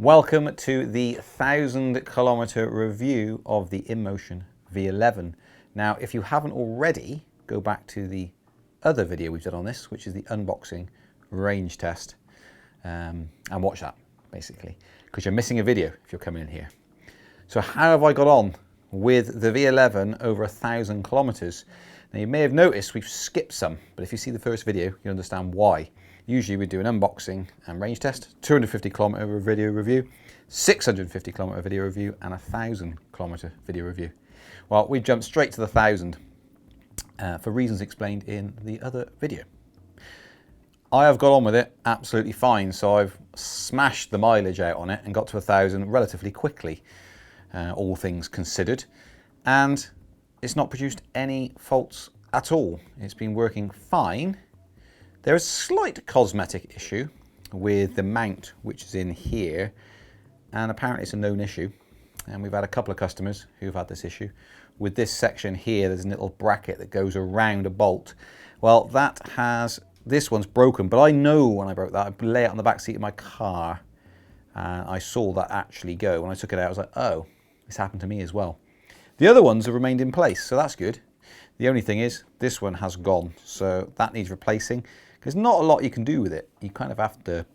Welcome to the 1,000-kilometer review of the InMotion V11. Now, if you haven't already, go back to the other video we've done on this, which is the unboxing range test, and watch that, basically, because you're missing a video if you're coming in here. So how have I got on with the V11 over 1,000 kilometers? Now, you may have noticed we've skipped some, but if you see the first video, you'll understand why. Usually we do an unboxing and range test, 250-kilometer video review, 650-kilometer video review, and 1,000-kilometer video review. Well, we've jumped straight to the 1,000 for reasons explained in the other video. I have got on with it absolutely fine, so I've smashed the mileage out on it and got to 1,000 relatively quickly, all things considered, and it's not produced any faults at all. It's been working fine. There is a slight cosmetic issue with the mount, which is in here, and apparently it's a known issue. And we've had a couple of customers who've had this issue. With this section here, there's a little bracket that goes around a bolt. Well, this one's broken, but I know when I broke that, I lay it on the back seat of my car, and I saw that actually go. When I took it out, I was like, oh, this happened to me as well. The other ones have remained in place, so that's good. The only thing is, this one has gone, so that needs replacing. There's not a lot you can do with it. You kind of have to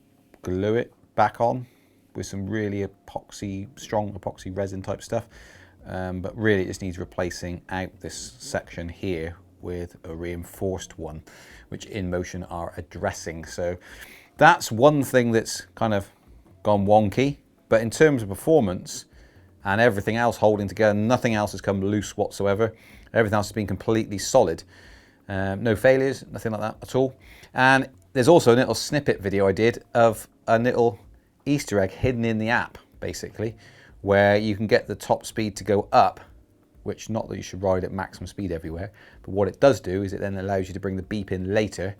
glue it back on with some really strong epoxy resin type stuff. But really it just needs replacing out this section here with a reinforced one, which InMotion are addressing. So that's one thing that's kind of gone wonky. But in terms of performance and everything else holding together, nothing else has come loose whatsoever. Everything else has been completely solid. No failures, nothing like that at all. And there's also a little snippet video I did of a little Easter egg hidden in the app, basically, where you can get the top speed to go up, which not that you should ride at maximum speed everywhere, but what it does do is it then allows you to bring the beep in later,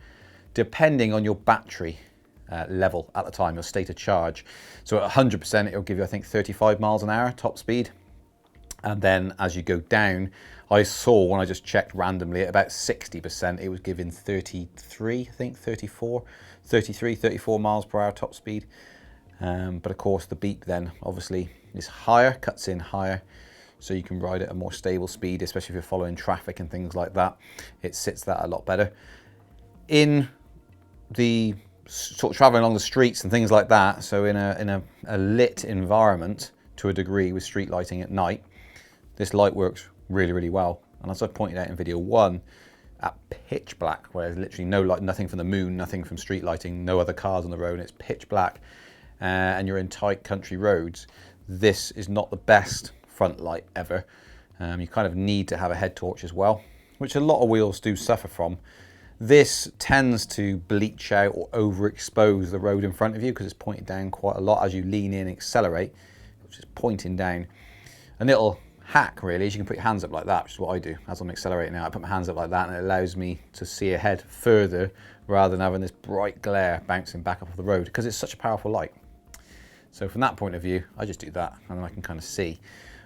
depending on your battery level at the time, your state of charge. So at 100%, it'll give you, I think, 35 miles an hour top speed. And then as you go down, I saw when I just checked randomly at about 60%, it was giving 33, I think 34 miles per hour top speed. But of course the beep then obviously is higher, cuts in higher, so you can ride at a more stable speed, especially if you're following traffic and things like that. It sits that a lot better. In the sort of traveling along the streets and things like that, so in a lit environment to a degree with street lighting at night, this light works really, really well. And as I pointed out in video 1, at pitch black, where there's literally no light, nothing from the moon, nothing from street lighting, no other cars on the road, and it's pitch black, and you're in tight country roads, this is not the best front light ever. You kind of need to have a head torch as well, which a lot of wheels do suffer from. This tends to bleach out or overexpose the road in front of you because it's pointed down quite a lot as you lean in and accelerate, which is pointing down. A little hack really is you can put your hands up like that, which is what I do as I'm accelerating now. I put my hands up like that and it allows me to see ahead further rather than having this bright glare bouncing back off the road because it's such a powerful light. So from that point of view, I just do that and then I can kind of see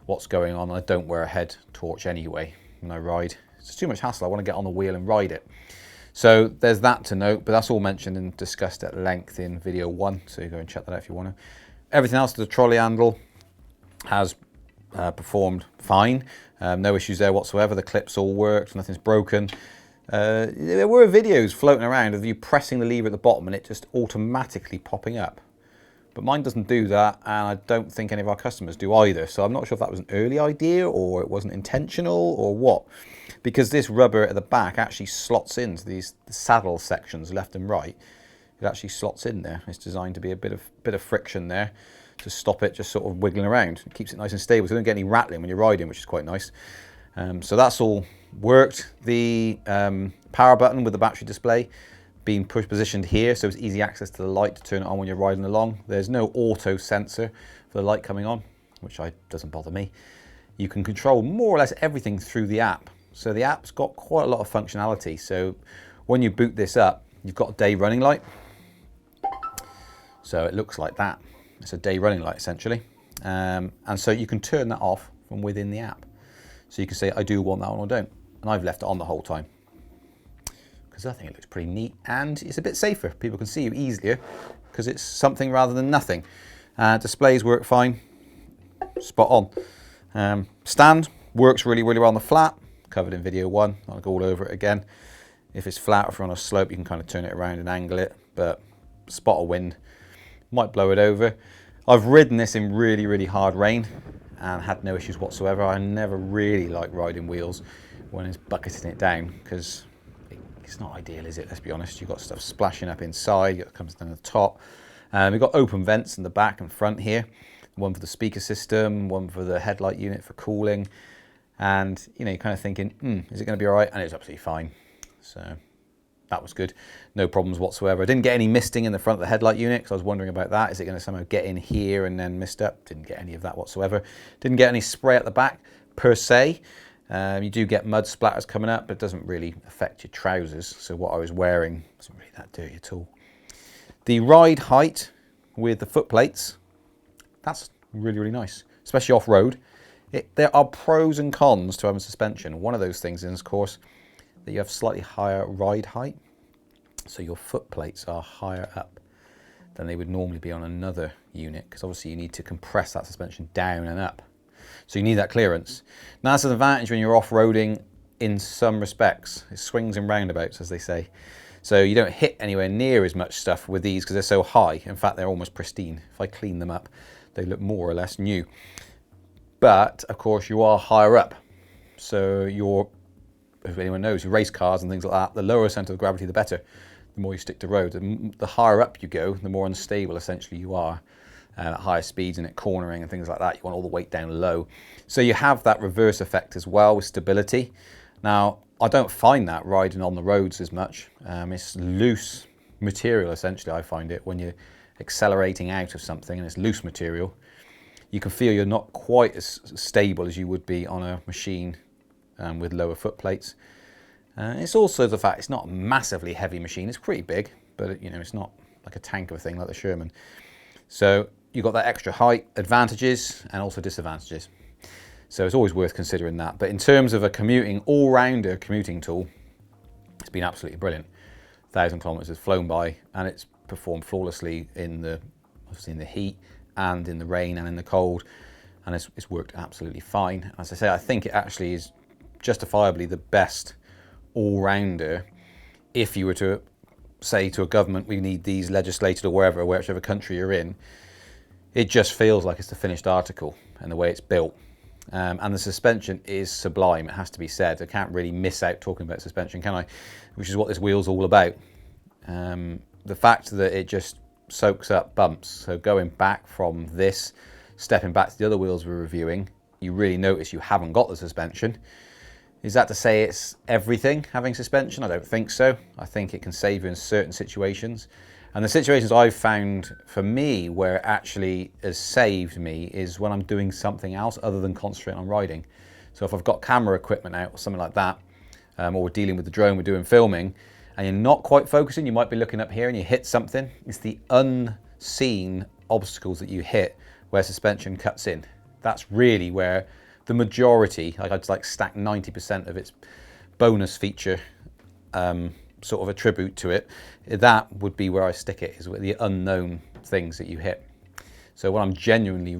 what's going on. I don't wear a head torch anyway when I ride. It's just too much hassle. I want to get on the wheel and ride it. So there's that to note, but that's all mentioned and discussed at length in video 1, so you go and check that out if you want to. Everything else, the trolley handle has performed fine. No issues there whatsoever. The clips all worked, nothing's broken. There were videos floating around of you pressing the lever at the bottom and it just automatically popping up. But mine doesn't do that, and I don't think any of our customers do either. So I'm not sure if that was an early idea or it wasn't intentional or what. Because this rubber at the back actually slots into the saddle sections left and right. It actually slots in there. It's designed to be a bit of friction there to stop it just sort of wiggling around. It keeps it nice and stable, so you don't get any rattling when you're riding, which is quite nice. So that's all worked. The power button with the battery display being positioned here, so it's easy access to the light to turn it on when you're riding along. There's no auto sensor for the light coming on, which doesn't bother me. You can control more or less everything through the app. So the app's got quite a lot of functionality. So when you boot this up, you've got a day running light. So it looks like that. It's a day running light essentially. And so you can turn that off from within the app. So you can say, I do want that one or don't. And I've left it on the whole time, because I think it looks pretty neat and it's a bit safer. People can see you easier because it's something rather than nothing. Displays work fine, spot on. Stand works really, really well on the flat, covered in video 1. I'll go all over it again. If it's flat, if you're on a slope, you can kind of turn it around and angle it, but spot of wind might blow it over. I've ridden this in really, really hard rain and had no issues whatsoever. I never really like riding wheels when it's bucketing it down, because it's not ideal, is it? Let's be honest. You've got stuff splashing up inside, it comes down the top. We've got open vents in the back and front here. One for the speaker system, one for the headlight unit for cooling. And, you know, you're kind of thinking, is it going to be all right? And it's absolutely fine. So that was good. No problems whatsoever. I didn't get any misting in the front of the headlight unit, because I was wondering about that. Is it going to somehow get in here and then mist up? Didn't get any of that whatsoever. Didn't get any spray at the back per se. You do get mud splatters coming up, but it doesn't really affect your trousers. So what I was wearing wasn't really that dirty at all. The ride height with the foot plates, that's really, really nice, especially off-road. There are pros and cons to having suspension. One of those things is, of course, that you have slightly higher ride height. So your foot plates are higher up than they would normally be on another unit, because obviously you need to compress that suspension down and up. So you need that clearance. Now that's an advantage when you're off-roading in some respects. It swings and roundabouts, as they say. So you don't hit anywhere near as much stuff with these because they're so high. In fact, they're almost pristine. If I clean them up, they look more or less new. But of course you are higher up. So if anyone knows, race cars and things like that, the lower center of gravity, the better. The more you stick to road. The higher up you go, the more unstable essentially you are. At higher speeds and at cornering and things like that, you want all the weight down low. So you have that reverse effect as well with stability. Now, I don't find that riding on the roads as much. It's loose material, essentially, I find it. When you're accelerating out of something and it's loose material, you can feel you're not quite as stable as you would be on a machine with lower foot plates. It's also the fact it's not a massively heavy machine. It's pretty big, but you know, it's not like a tank of a thing like the Sherman. So you've got that extra height, advantages and also disadvantages. So it's always worth considering that. But in terms of a commuting, all-rounder commuting tool, it's been absolutely brilliant. 1,000 kilometers has flown by, and it's performed flawlessly obviously in the heat and in the rain and in the cold, and it's worked absolutely fine. As I say, I think it actually is justifiably the best all-rounder. If you were to say to a government, we need these legislated or wherever, whichever country you're in, it just feels like it's the finished article and the way it's built. And the suspension is sublime, it has to be said. I can't really miss out talking about suspension, can I? Which is what this wheel's all about. The fact that it just soaks up bumps. So going back from this, stepping back to the other wheels we're reviewing, you really notice you haven't got the suspension. Is that to say it's everything, having suspension? I don't think so. I think it can save you in certain situations. And the situations I've found for me where it actually has saved me is when I'm doing something else other than concentrating on riding. So if I've got camera equipment out or something like that, or we're dealing with the drone, we're doing filming, and you're not quite focusing, you might be looking up here and you hit something. It's the unseen obstacles that you hit where suspension cuts in. That's really where the majority, like I'd like stack 90% of its bonus feature sort of attribute to it, that would be where I stick it, is with the unknown things that you hit. So when I'm genuinely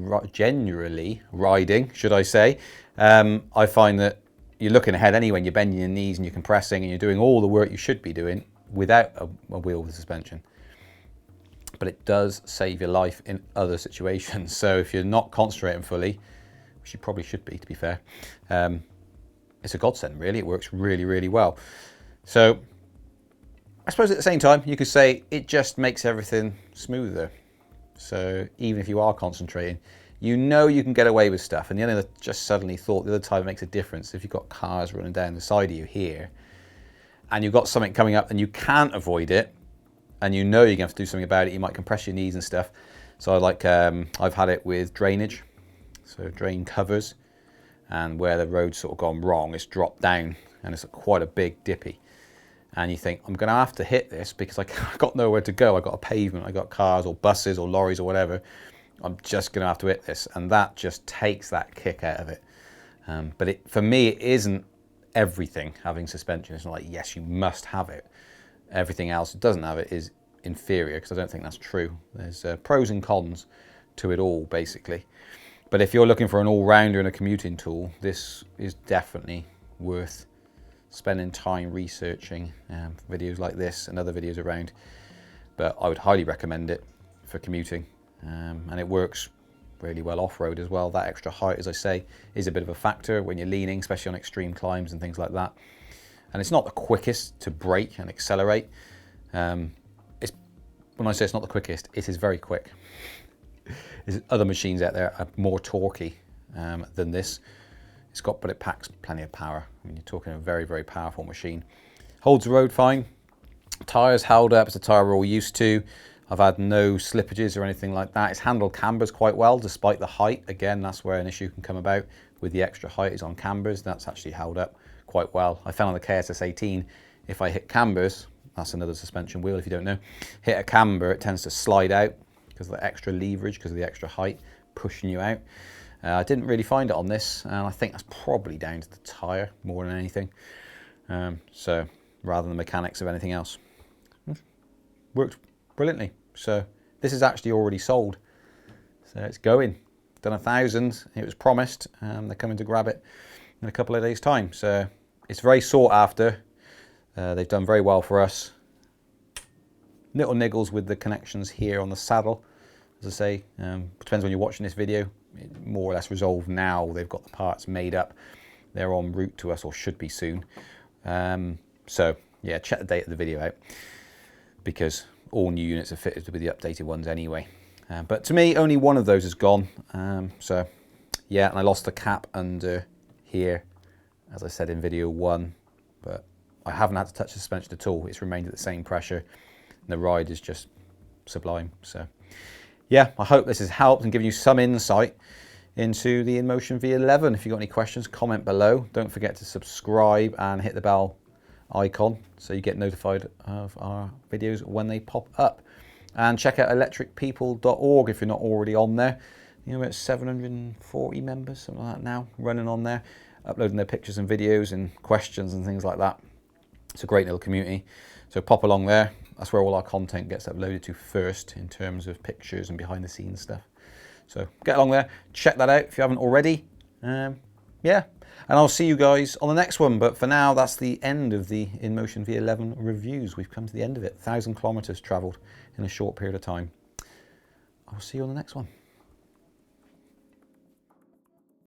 riding, should I say, I find that you're looking ahead anyway, and you're bending your knees and you're compressing and you're doing all the work you should be doing without a wheel with suspension. But it does save your life in other situations. So if you're not concentrating fully, which you probably should be, to be fair, it's a godsend, really. It works really, really well. So I suppose at the same time, you could say it just makes everything smoother. So even if you are concentrating, you know you can get away with stuff. And the other just suddenly thought the other time it makes a difference. If you've got cars running down the side of you here, and you've got something coming up and you can't avoid it, and you know you're going to have to do something about it, you might compress your knees and stuff. So I've had it with drainage, so drain covers, and where the road's sort of gone wrong, it's dropped down and it's quite a big dippy. And you think, I'm going to have to hit this because I've got nowhere to go. I've got a pavement, I've got cars or buses or lorries or whatever. I'm just going to have to hit this. And that just takes that kick out of it. But for me, it isn't everything having suspension. It's not like, yes, you must have it. Everything else that doesn't have it is inferior, because I don't think that's true. There's pros and cons to it all, basically. But if you're looking for an all-rounder and a commuting tool, this is definitely worth spending time researching videos like this and other videos around. But I would highly recommend it for commuting, and it works really well off-road as well. That extra height, as I say, is a bit of a factor when you're leaning, especially on extreme climbs and things like that. And it's not the quickest to brake and accelerate. When I say it's not the quickest, it is very quick. There's other machines out there are more torquey than this. But it packs plenty of power. I mean, you're talking a very, very powerful machine. Holds the road fine. Tyres held up. It's a tyre we're all used to. I've had no slippages or anything like that. It's handled cambers quite well, despite the height. Again, that's where an issue can come about with the extra height is on cambers. That's actually held up quite well. I found on the KSS 18, if I hit cambers, that's another suspension wheel if you don't know, hit a camber, it tends to slide out because of the extra leverage, because of the extra height pushing you out. I didn't really find it on this, and I think that's probably down to the tyre more than anything. So rather than the mechanics of anything else. Worked brilliantly. So this is actually already sold. So it's going. Done 1,000. It was promised. They're coming to grab it in a couple of days' time. So it's very sought after. They've done very well for us. Little niggles with the connections here on the saddle. As I say, depends when you're watching this video. It more or less resolved now. They've got the parts made up. They're en route to us, or should be soon. So yeah, check the date of the video out, because all new units are fitted with the updated ones anyway. But to me, only one of those is gone. So yeah, and I lost the cap under here, as I said in video 1, but I haven't had to touch the suspension at all. It's remained at the same pressure, and the ride is just sublime. So yeah, I hope this has helped and given you some insight into the InMotion V11. If you've got any questions, comment below. Don't forget to subscribe and hit the bell icon so you get notified of our videos when they pop up. And check out electricpeople.org if you're not already on there. You know, we're at 740 members, something like that now, running on there, uploading their pictures and videos and questions and things like that. It's a great little community. So pop along there. That's where all our content gets uploaded to first, in terms of pictures and behind the scenes stuff. So get along there, check that out if you haven't already. Yeah, and I'll see you guys on the next one. But for now, that's the end of the InMotion V11 reviews. We've come to the end of it. 1,000 kilometers traveled in a short period of time. I'll see you on the next one.